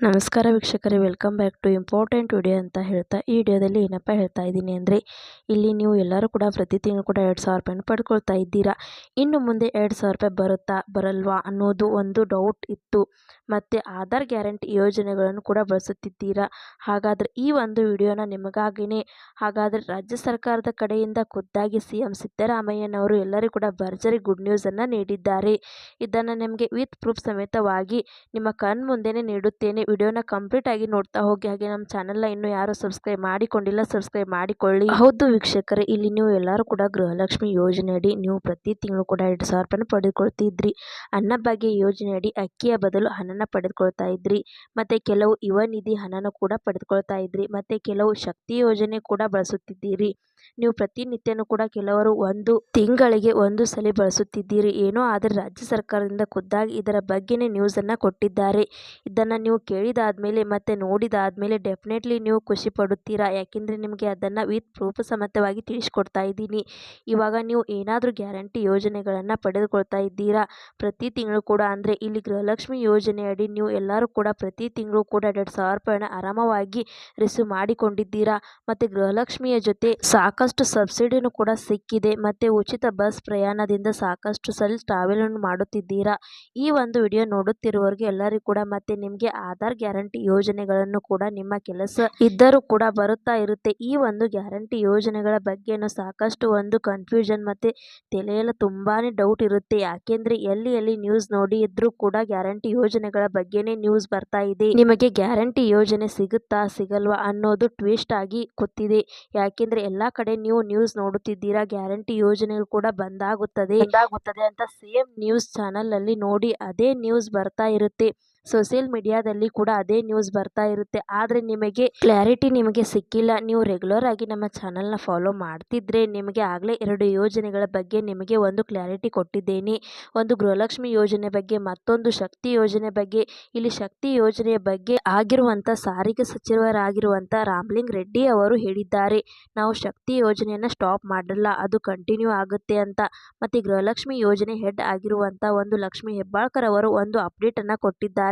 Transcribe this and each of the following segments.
ನಮಸ್ಕಾರ ವೀಕ್ಷಕರೇ, welcome back to important video ಅಂತ ಹೇಳ್ತಾ ಈ ವಿಡಿಯೋದಲ್ಲಿ ಏನಪ್ಪ ಹೇಳ್ತಾ ಇದ್ದೀನಿ ಅಂದರೆ, ಇಲ್ಲಿ ನೀವು ಎಲ್ಲರೂ ಕೂಡ ಪ್ರತಿ ತಿಂಗಳು ಕೂಡ 2,000 ರೂಪಾಯಿನ ಪಡ್ಕೊಳ್ತಾ ಇದ್ದೀರಾ. ಇನ್ನು ಮುಂದೆ 2,000 ರೂಪಾಯಿ ಬರುತ್ತಾ ಬರಲ್ವಾ ಅನ್ನೋದು ಒಂದು ಡೌಟ್ ಇತ್ತು. ಮತ್ತು ಆಧಾರ್ ಗ್ಯಾರಂಟಿ ಯೋಜನೆಗಳನ್ನು ಕೂಡ ಬಳಸುತ್ತಿದ್ದೀರಾ. ಹಾಗಾದರೆ ಈ ಒಂದು ವಿಡಿಯೋನ ನಿಮಗಾಗಿಯೇ ಹಾಗಾದರೆ ರಾಜ್ಯ ಸರ್ಕಾರದ ಕಡೆಯಿಂದ ಖುದ್ದಾಗಿ CM ಸಿದ್ದರಾಮಯ್ಯನವರು ಎಲ್ಲರಿಗೂ ಕೂಡ ಭರ್ಜರಿ ಗುಡ್ ನ್ಯೂಸನ್ನು ನೀಡಿದ್ದಾರೆ. ಇದನ್ನು ನಿಮಗೆ ವಿತ್ ಪ್ರೂಫ್ ಸಮೇತವಾಗಿ ನಿಮ್ಮ ಕಣ್ಮುಂದೆನೇ ನೀಡುತ್ತೇನೆ. ವಿಡಿಯೋನ ಕಂಪ್ಲೀಟ್ ಆಗಿ ನೋಡ್ತಾ ಹೋಗಿ. ಹಾಗೆ ನಮ್ಮ ಚಾನಲ್ನ ಇನ್ನೂ ಯಾರು ಸಬ್ಸ್ಕ್ರೈಬ್ ಮಾಡಿಕೊಂಡಿಲ್ಲ, ಸಬ್ಸ್ಕ್ರೈಬ್ ಮಾಡಿಕೊಳ್ಳಿ. ಹೌದು ವೀಕ್ಷಕರೇ, ಇಲ್ಲಿ ನೀವು ಎಲ್ಲರೂ ಕೂಡ ಗೃಹಲಕ್ಷ್ಮಿ ಯೋಜನೆಯಡಿ ನೀವು ಪ್ರತಿ ತಿಂಗಳು ಕೂಡ 2,000 ರೂಪಾಯಿನ ಪಡೆದುಕೊಳ್ತಿದ್ರಿ. ಅನ್ನಭಾಗ್ಯ ಯೋಜನೆಯಡಿ ಅಕ್ಕಿಯ ಬದಲು ಹಣನ ಪಡೆದುಕೊಳ್ತಾ ಇದ್ರಿ. ಮತ್ತೆ ಕೆಲವು ಯುವ ನಿಧಿ ಹಣನ ಕೂಡ ಪಡೆದುಕೊಳ್ತಾ ಇದ್ರಿ. ಮತ್ತೆ ಕೆಲವು ಶಕ್ತಿ ಯೋಜನೆ ಕೂಡ ಬಳಸುತ್ತಿದ್ದೀರಿ. ನೀವು ಪ್ರತಿನಿತ್ಯನೂ ಕೂಡ ಕೆಲವರು ಒಂದು ತಿಂಗಳಿಗೆ ಒಂದು ಸಲ ಬಳಸುತ್ತಿದ್ದೀರಿ. ಏನೋ ಆದರೆ ರಾಜ್ಯ ಸರ್ಕಾರದಿಂದ ಖುದ್ದಾಗಿ ಇದರ ಬಗ್ಗೆನೇ ನ್ಯೂಸನ್ನು ಕೊಟ್ಟಿದ್ದಾರೆ. ಇದನ್ನು ನೀವು ಕೇಳಿದಾದ್ಮೇಲೆ ಮತ್ತೆ ನೋಡಿದಾದ್ಮೇಲೆ ಡೆಫಿನೆಟ್ಲಿ ನೀವು ಖುಷಿ ಪಡುತ್ತೀರಾ. ಯಾಕೆಂದರೆ ನಿಮಗೆ ಅದನ್ನು ವಿತ್ ಪ್ರೂಫ್ ಸಮೇತವಾಗಿ ತಿಳಿಸ್ಕೊಡ್ತಾ ಇದ್ದೀನಿ. ಇವಾಗ ನೀವು ಏನಾದರೂ ಗ್ಯಾರಂಟಿ ಯೋಜನೆಗಳನ್ನು ಪಡೆದುಕೊಳ್ತಾ ಇದ್ದೀರಾ ಪ್ರತಿ ತಿಂಗಳು ಕೂಡ ಅಂದರೆ, ಇಲ್ಲಿ ಗೃಹಲಕ್ಷ್ಮಿ ಯೋಜನೆಯಡಿ ನೀವು ಎಲ್ಲರೂ ಕೂಡ ಪ್ರತಿ ತಿಂಗಳು ಕೂಡ 2,000 ರೂಪಾಯಿನ ಆರಾಮವಾಗಿ ರಿಸೀವ್ ಮಾಡಿಕೊಂಡಿದ್ದೀರಾ. ಮತ್ತು ಗೃಹಲಕ್ಷ್ಮಿಯ ಜೊತೆ ಸಾಕಷ್ಟು ಸಬ್ಸಿಡಿನೂ ಕೂಡ ಸಿಕ್ಕಿದೆ. ಮತ್ತು ಉಚಿತ ಬಸ್ ಪ್ರಯಾಣದಿಂದ ಸಾಕಷ್ಟು ಸಲ ಟ್ರಾವೆಲನ್ನು ಮಾಡುತ್ತಿದ್ದೀರಾ. ಈ ಒಂದು ವಿಡಿಯೋ ನೋಡುತ್ತಿರುವವರಿಗೆ ಎಲ್ಲರಿಗೂ ಕೂಡ ಮತ್ತೆ ನಿಮಗೆ ಆಧಾರ್ ಗ್ಯಾರಂಟಿ ಯೋಜನೆಗಳನ್ನು ಕೂಡ ನಿಮ್ಮ ಕೆಲಸ ಇದ್ದರೂ ಕೂಡ ಬರುತ್ತಾ ಇರುತ್ತೆ. ಈ ಒಂದು ಗ್ಯಾರಂಟಿ ಯೋಜನೆಗಳ ಬಗ್ಗೆನೂ ಸಾಕಷ್ಟು ಒಂದು ಕನ್ಫ್ಯೂಷನ್ ಮತ್ತು ತಲೆಯೆಲ್ಲ ತುಂಬಾನೇ ಡೌಟ್ ಇರುತ್ತೆ. ಯಾಕೆಂದ್ರೆ ಎಲ್ಲಿ ನ್ಯೂಸ್ ನೋಡಿ ಇದ್ರೂ ಕೂಡ ಗ್ಯಾರಂಟಿ ಯೋಜನೆಗಳ ಬಗ್ಗೆನೇ ನ್ಯೂಸ್ ಬರ್ತಾ ಇದೆ. ನಿಮಗೆ ಗ್ಯಾರಂಟಿ ಯೋಜನೆ ಸಿಗುತ್ತಾ ಸಿಗಲ್ವಾ ಅನ್ನೋದು ಟ್ವಿಸ್ಟ್ ಆಗಿ ಗೊತ್ತಿದೆ. ಯಾಕೆಂದ್ರೆ ಎಲ್ಲಾ ಕಡೆ ನೀವು ನ್ಯೂಸ್ ನೋಡುತ್ತಿದ್ದೀರಾ, ಗ್ಯಾರಂಟಿ ಯೋಜನೆಗಳು ಕೂಡ ಬಂದಾಗುತ್ತದೆ ಅಂತ ಸೇಮ್ ನ್ಯೂಸ್ ಚಾನಲ್ ಅಲ್ಲಿ ನೋಡಿ ಅದೇ ನ್ಯೂಸ್ ಬರ್ತಾ ಇರುತ್ತೆ. ಸೋಷಿಯಲ್ ಮೀಡಿಯಾದಲ್ಲಿ ಕೂಡ ಅದೇ ನ್ಯೂಸ್ ಬರ್ತಾ ಇರುತ್ತೆ. ಆದರೆ ನಿಮಗೆ ಕ್ಲಾರಿಟಿ ನಿಮಗೆ ಸಿಕ್ಕಿಲ್ಲ. ನೀವು ರೆಗ್ಯುಲರ್ ಆಗಿ ನಮ್ಮ ಚಾನಲ್ನ ಫಾಲೋ ಮಾಡ್ತಿದ್ರೆ ನಿಮಗೆ ಆಗಲೇ 2 ಯೋಜನೆಗಳ ಬಗ್ಗೆ ನಿಮಗೆ ಒಂದು ಕ್ಲಾರಿಟಿ ಕೊಟ್ಟಿದ್ದೇನೆ. ಒಂದು ಗೃಹಲಕ್ಷ್ಮಿ ಯೋಜನೆ ಬಗ್ಗೆ, ಮತ್ತೊಂದು ಶಕ್ತಿ ಯೋಜನೆ ಬಗ್ಗೆ. ಇಲ್ಲಿ ಶಕ್ತಿ ಯೋಜನೆಯ ಬಗ್ಗೆ ಆಗಿರುವಂಥ ಸಾರಿಗೆ ಸಚಿವರಾಗಿರುವಂಥ ರಾಮಲಿಂಗ ರೆಡ್ಡಿ ಅವರು ಹೇಳಿದ್ದಾರೆ, ನಾವು ಶಕ್ತಿ ಯೋಜನೆಯನ್ನು ಸ್ಟಾಪ್ ಮಾಡಲ್ಲ, ಅದು ಕಂಟಿನ್ಯೂ ಆಗುತ್ತೆ ಅಂತ. ಮತ್ತು ಗೃಹಲಕ್ಷ್ಮಿ ಯೋಜನೆ ಹೆಡ್ ಆಗಿರುವಂಥ ಒಂದು ಲಕ್ಷ್ಮಿ ಹೆಬ್ಬಾಳ್ಕರ್ ಅವರು ಒಂದು ಅಪ್ಡೇಟ್ ಅನ್ನು ಕೊಟ್ಟಿದ್ದಾರೆ.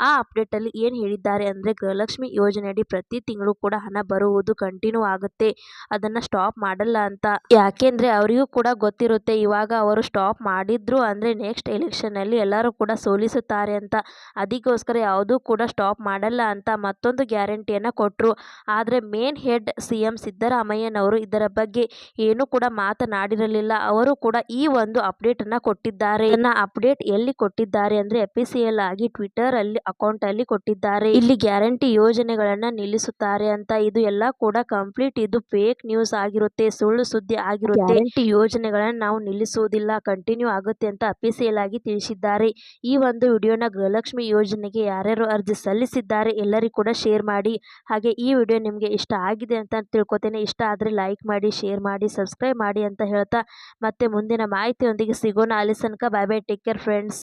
ಆ ಅಪ್ಡೇಟ್ ಅಲ್ಲಿ ಏನ್ ಹೇಳಿದ್ದಾರೆ ಅಂದ್ರೆ, ಗೃಹಲಕ್ಷ್ಮಿ ಯೋಜನೆಯಡಿ ಪ್ರತಿ ತಿಂಗಳು ಕೂಡ ಹಣ ಬರುವುದು ಕಂಟಿನ್ಯೂ ಆಗುತ್ತೆ, ಅದನ್ನ ಸ್ಟಾಪ್ ಮಾಡಲ್ಲ ಅಂತ. ಯಾಕೆಂದ್ರೆ ಅವರಿಗೂ ಕೂಡ ಗೊತ್ತಿರುತ್ತೆ, ಇವಾಗ ಅವರು ಸ್ಟಾಪ್ ಮಾಡಿದ್ರು ಅಂದ್ರೆ ನೆಕ್ಸ್ಟ್ ಎಲೆಕ್ಷನ್ ಅಲ್ಲಿ ಎಲ್ಲರೂ ಕೂಡ ಸೋಲಿಸುತ್ತಾರೆ ಅಂತ. ಅದಕ್ಕೋಸ್ಕರ ಯಾವುದೂ ಕೂಡ ಸ್ಟಾಪ್ ಮಾಡಲ್ಲ ಅಂತ ಮತ್ತೊಂದು ಗ್ಯಾರಂಟಿಯನ್ನ ಕೊಟ್ಟರು. ಆದ್ರೆ ಮೇನ್ ಹೆಡ್ CM ಸಿದ್ದರಾಮಯ್ಯನವರು ಇದರ ಬಗ್ಗೆ ಏನು ಕೂಡ ಮಾತನಾಡಿರಲಿಲ್ಲ. ಅವರು ಕೂಡ ಈ ಒಂದು ಅಪ್ಡೇಟ್ ಅನ್ನ ಕೊಟ್ಟಿದ್ದಾರೆ. ಅಪ್ಡೇಟ್ ಎಲ್ಲಿ ಕೊಟ್ಟಿದ್ದಾರೆ ಅಂದ್ರೆ, FCL ಆಗಿ ಟ್ವಿಟರ್ ಅಲ್ಲಿ ಅಕೌಂಟ್ ಅಲ್ಲಿ ಕೊಟ್ಟಿದ್ದಾರೆ. ಇಲ್ಲಿ ಗ್ಯಾರಂಟಿ ಯೋಜನೆಗಳನ್ನ ನಿಲ್ಲಿಸುತ್ತಾರೆ ಅಂತ. ಇದು ಎಲ್ಲ ಕೂಡ ಕಂಪ್ಲೀಟ್ ಇದು ಫೇಕ್ ನ್ಯೂಸ್ ಆಗಿರುತ್ತೆ, ಸುಳ್ಳು ಸುದ್ದಿ ಆಗಿರುತ್ತೆ. ಗ್ಯಾರಂಟಿ ಯೋಜನೆಗಳನ್ನ ನಾವು ನಿಲ್ಲಿಸುವುದಿಲ್ಲ, ಕಂಟಿನ್ಯೂ ಆಗುತ್ತೆ ಅಂತ FCL ಆಗಿ ತಿಳಿಸಿದ್ದಾರೆ. ಈ ಒಂದು ವಿಡಿಯೋನ ಗೃಹಲಕ್ಷ್ಮಿ ಯೋಜನೆಗೆ ಯಾರ್ಯಾರು ಅರ್ಜಿ ಸಲ್ಲಿಸಿದ್ದಾರೆ ಎಲ್ಲರಿಗೂ ಕೂಡ ಶೇರ್ ಮಾಡಿ. ಹಾಗೆ ಈ ವಿಡಿಯೋ ನಿಮಗೆ ಇಷ್ಟ ಆಗಿದೆ ಅಂತ ತಿಳ್ಕೊತೇನೆ. ಇಷ್ಟ ಆದ್ರೆ ಲೈಕ್ ಮಾಡಿ, ಶೇರ್ ಮಾಡಿ, ಸಬ್ಸ್ಕ್ರೈಬ್ ಮಾಡಿ ಅಂತ ಹೇಳ್ತಾ ಮತ್ತೆ ಮುಂದಿನ ಮಾಹಿತಿಯೊಂದಿಗೆ ಸಿಗೋಣ. ಅಲ್ಲಿ ತನಕ ಬಾಯ್ ಬಾಯ್, ಟೇಕ್ ಕೇರ್ ಫ್ರೆಂಡ್ಸ್.